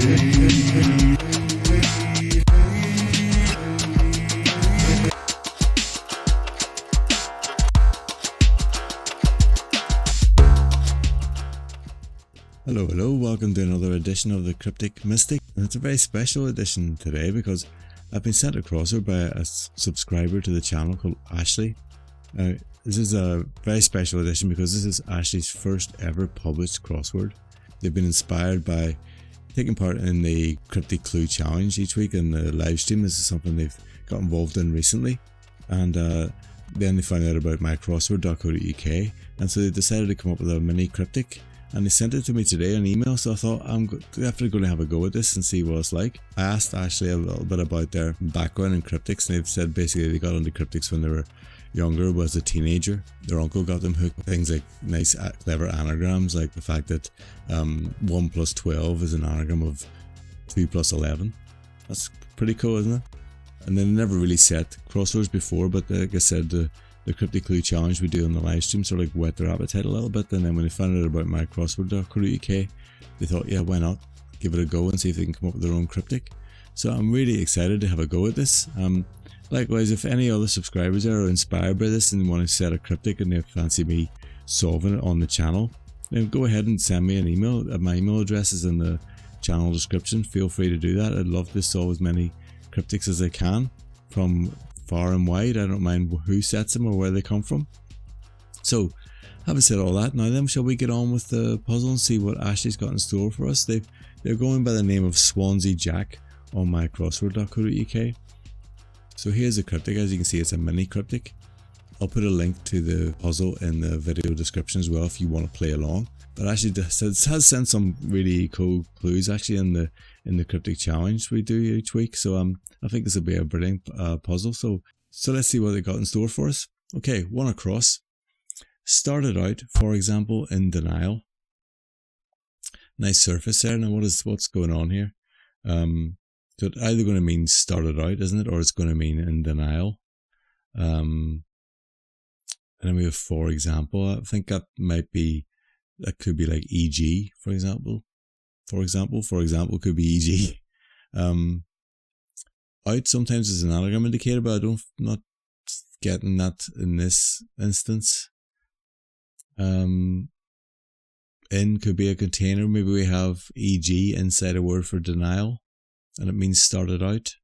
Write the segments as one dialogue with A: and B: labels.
A: Hello, welcome to another edition of the Cryptic Mystic, and it's a very special edition today because I've been sent a crossword by a subscriber to the channel called Ashley. This is a very special edition because this is Ashley's first ever published crossword. They've been inspired by taking part in the Cryptic Clue Challenge each week in the live stream. This is something they've got involved in recently, and then they found out about mycrossword.co.uk, and so they decided to come up with a mini cryptic. And they sent it to me today on email, so I thought I'm definitely going to have a go at this and see what it's like. I asked Ashley a little bit about their background in cryptics, and they've said basically they got into cryptics when they were younger, was a teenager. Their uncle got them hooked. Things like nice, clever anagrams, like the fact that 1 plus 12 is an anagram of 2 plus 11. That's pretty cool, isn't it? And then they never really set crosswords before, but like I said, the Cryptic Clue Challenge we do on the live stream sort of like whet their appetite a little bit, and then when they found out about mycrossword.co.uk, they thought, yeah, why not give it a go and see if they can come up with their own cryptic. So I'm really excited to have a go at this. Likewise, if any other subscribers are inspired by this and want to set a cryptic and they fancy me solving it on the channel, then go ahead and send me an email. My email address is in the channel description. Feel free to do that. I'd love to solve as many cryptics as I can from far and wide. I don't mind who sets them or where they come from. So, having said all that, now then, shall we get on with the puzzle and see what Ashley's got in store for us? They're going by the name of SwanseaJack on mycrossword.co.uk. So here's a cryptic. As you can see, it's a mini cryptic. I'll put a link to the puzzle in the video description as well if you want to play along. But Ashley has sent some really cool clues actually in the cryptic challenge we do each week. So I think this will be a brilliant puzzle. So let's see what they got in store for us. Okay, one across. Started out, for example, in denial. Nice surface there. Now what's going on here? So it's either going to mean started out, isn't it, or it's going to mean in denial. And then we have for example. I think that could be like e.g. for example. For example could be e.g. Out sometimes is an anagram indicator, but I'm not getting that in this instance. In could be a container. Maybe we have e.g. inside a word for denial, and it means started out.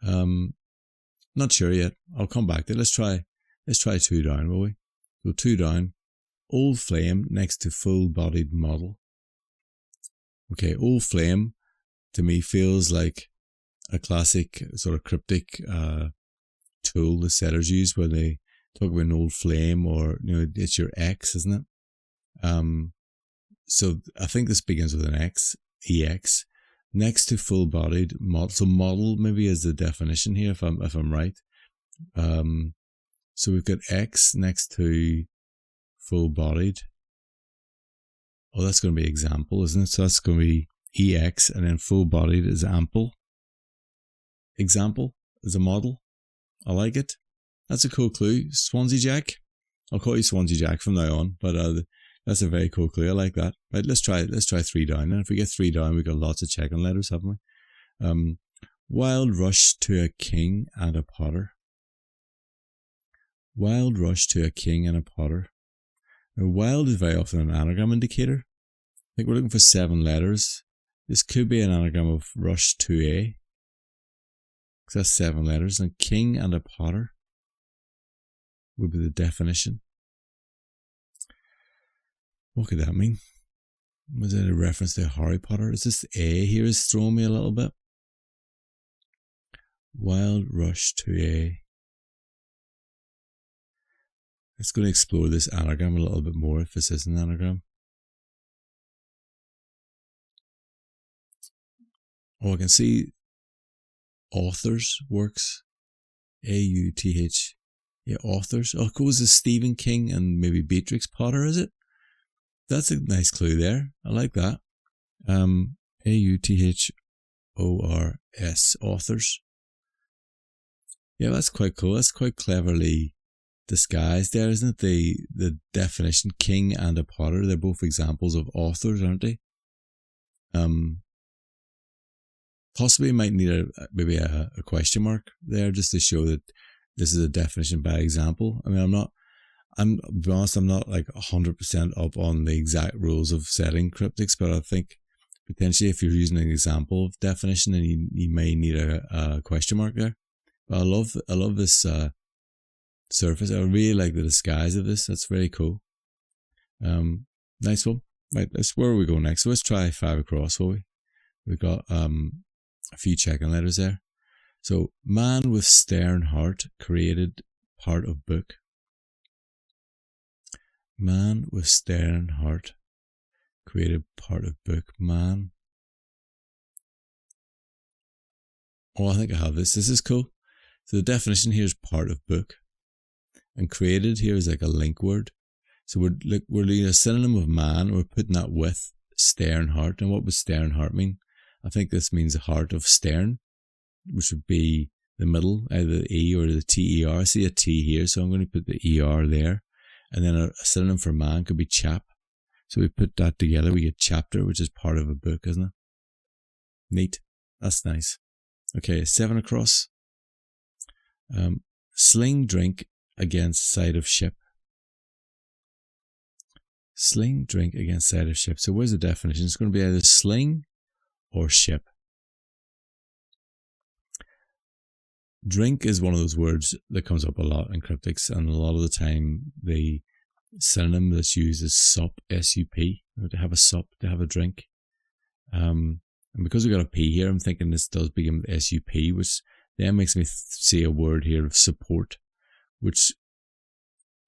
A: Not sure yet. I'll come back to it. Let's try 2 down, will we? So 2 down. Old flame next to full-bodied model. Okay, old flame to me feels like a classic sort of cryptic tool the setters use when they talk about an old flame, or it's your ex, isn't it? So I think this begins with an X, EX, next to full-bodied model. So model maybe is the definition here, if I'm right. So we've got X next to full-bodied. Oh, that's going to be example, isn't it? So that's going to be EX, and then full-bodied is ample. Example is a model. I like it. That's a cool clue. SwanseaJack. I'll call you SwanseaJack from now on, but that's a very cool clue. I like that. Right, let's try 3 down. And if we get 3 down, we've got lots of check-on letters, haven't we? Wild rush to a king and a potter. Wild rush to a king and a potter. Now, wild is very often an anagram indicator. I think we're looking for 7 letters. This could be an anagram of rush to a. Because that's 7 letters. And king and a potter would be the definition. What could that mean? Was it a reference to Harry Potter? Is this A here is throwing me a little bit? Wild rush to a. Let's go and explore this anagram a little bit more, if this is an anagram. Oh, I can see authors works. A-U-T-H. Yeah, authors. Oh, it goes to Stephen King and maybe Beatrix Potter, is it? That's a nice clue there. I like that. A-U-T-H-O-R-S, authors. Yeah, that's quite cool. That's quite cleverly disguised there, isn't it? The definition, king and a potter, they're both examples of authors, aren't they? Possibly might need maybe a question mark there just to show that this is a definition by example. I mean, to be honest, I'm not like 100% up on the exact rules of setting cryptics, but I think potentially if you're using an example of definition, then you may need a question mark there. But I love this surface. I really like the disguise of this. That's very cool. Nice one. Right, that's where we go next. So let's try 5 across, will we? We've got a few checking letters there. So, man with stern heart created part of book. Man with stern heart created part of book. Man. Oh, I think I have this. This is cool. So the definition here is part of book. And created here is like a link word. So we're doing a synonym of man, and we're putting that with stern heart. And what would stern heart mean? I think this means the heart of stern, which would be the middle, either the E or the TER. I see a T here, so I'm going to put the ER there. And then a synonym for man could be chap. So we put that together, we get chapter, which is part of a book, isn't it? Neat. That's nice. Okay, 7 across. Sling drink against side of ship. Sling drink against side of ship. So where's the definition? It's going to be either sling or ship. Drink is one of those words that comes up a lot in cryptics, and a lot of the time the synonym that's used is sup, S-U-P. To have a sup, to have a drink. And because we got a P here, I'm thinking this does begin with S-U-P, which then makes me see a word here of support, which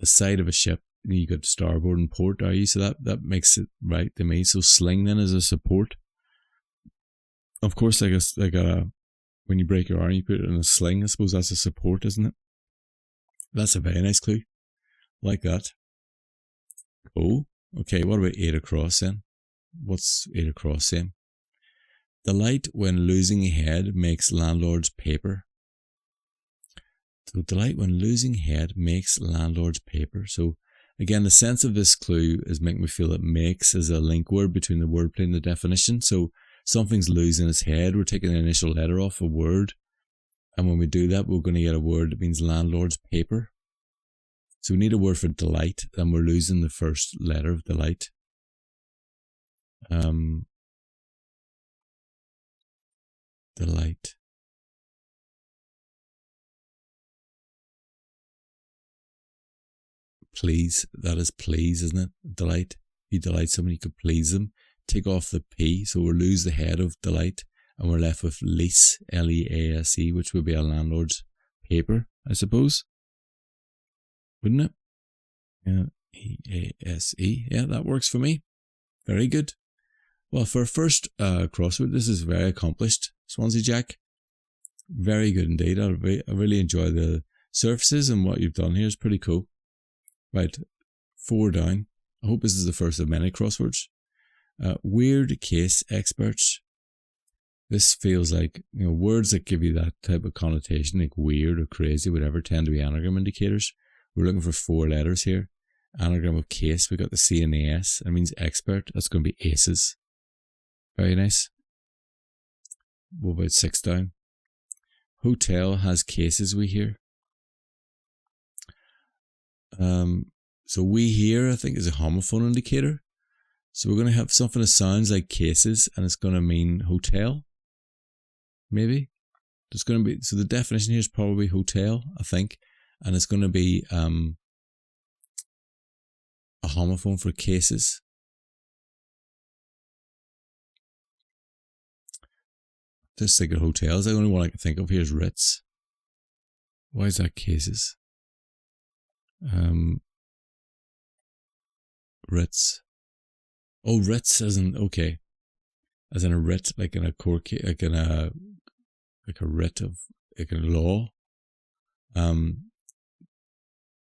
A: the side of a ship, you got starboard and port, are you? So that makes it right to me. So sling then is a support. Of course, when you break your arm, you put it in a sling. I suppose that's a support, isn't it? That's a very nice clue. Like that. Cool. Okay, what about 8 across then? What's 8 across saying? Delight when losing head makes landlord's paper. So delight when losing head makes landlord's paper. So again, the sense of this clue is making me feel that makes is a link word between the wordplay and the definition. So something's losing its head. We're taking the initial letter off a word. And when we do that, we're going to get a word that means landlord's paper. So we need a word for delight, and we're losing the first letter of delight. Delight. Please, that is please, isn't it? Delight. You delight someone, you could please them. Take off the P, so we'll lose the head of delight, and we're left with lease, L-E-A-S-E, which would be a landlord's paper, I suppose. Wouldn't it? Yeah, E-A-S-E. Yeah, that works for me. Very good. Well, for a first crossword, this is very accomplished, SwanseaJack. Very good indeed. I really enjoy the surfaces, and what you've done here is pretty cool. Right, 4 down. I hope this is the first of many crosswords. Weird case experts. This feels like, words that give you that type of connotation, like weird or crazy, whatever, tend to be anagram indicators. We're looking for 4 letters here. Anagram of case, we got the C and the S. It means expert. That's going to be aces. Very nice. What about 6 down? Hotel has cases, we hear. So we here, I think, is a homophone indicator. So we're going to have something that sounds like cases, and it's going to mean hotel. Maybe. There's going to be, so the definition here is probably hotel, I think. And it's going to be a homophone for cases. Just think of hotels. The only one I can think of here is Ritz. Why is that cases? Ritz. Oh, Ritz as in, okay. As in a writ, like in a court case, like a writ of, like a law.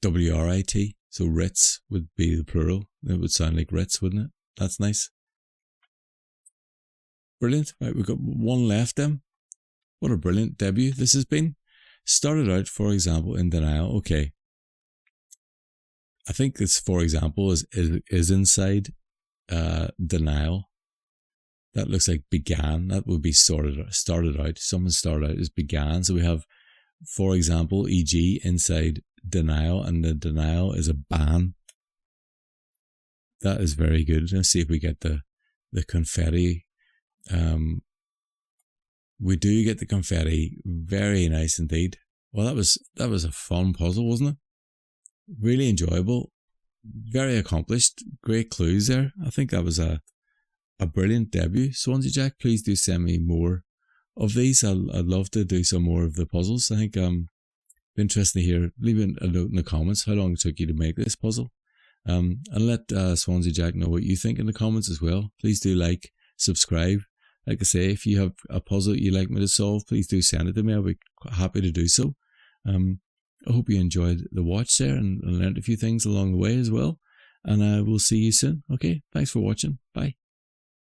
A: W-R-I-T. So writs would be the plural. It would sound like writs, wouldn't it? That's nice. Brilliant. Right, we've got 1 left then. What a brilliant debut this has been. Started out, for example, in denial. Okay. I think this, for example, is inside denial. that looks like began. That would be started out. Something started out as began. So we have, for example, e.g. inside denial, and the denial is a ban. That is very good. Let's see if we get the confetti. We do get the confetti. Very nice indeed. Well, that was a fun puzzle, wasn't it? Really enjoyable. Very accomplished. Great clues there. I think that was a brilliant debut. SwanseaJack, please do send me more of these. I'd love to do some more of the puzzles. I think be interesting to hear. Leave a note in the comments how long it took you to make this puzzle. And let SwanseaJack know what you think in the comments as well. Please do like, subscribe. Like I say, if you have a puzzle you'd like me to solve, please do send it to me. I'll be happy to do so. I hope you enjoyed the watch there and learned a few things along the way as well. And we'll see you soon. Okay, thanks for watching. Bye.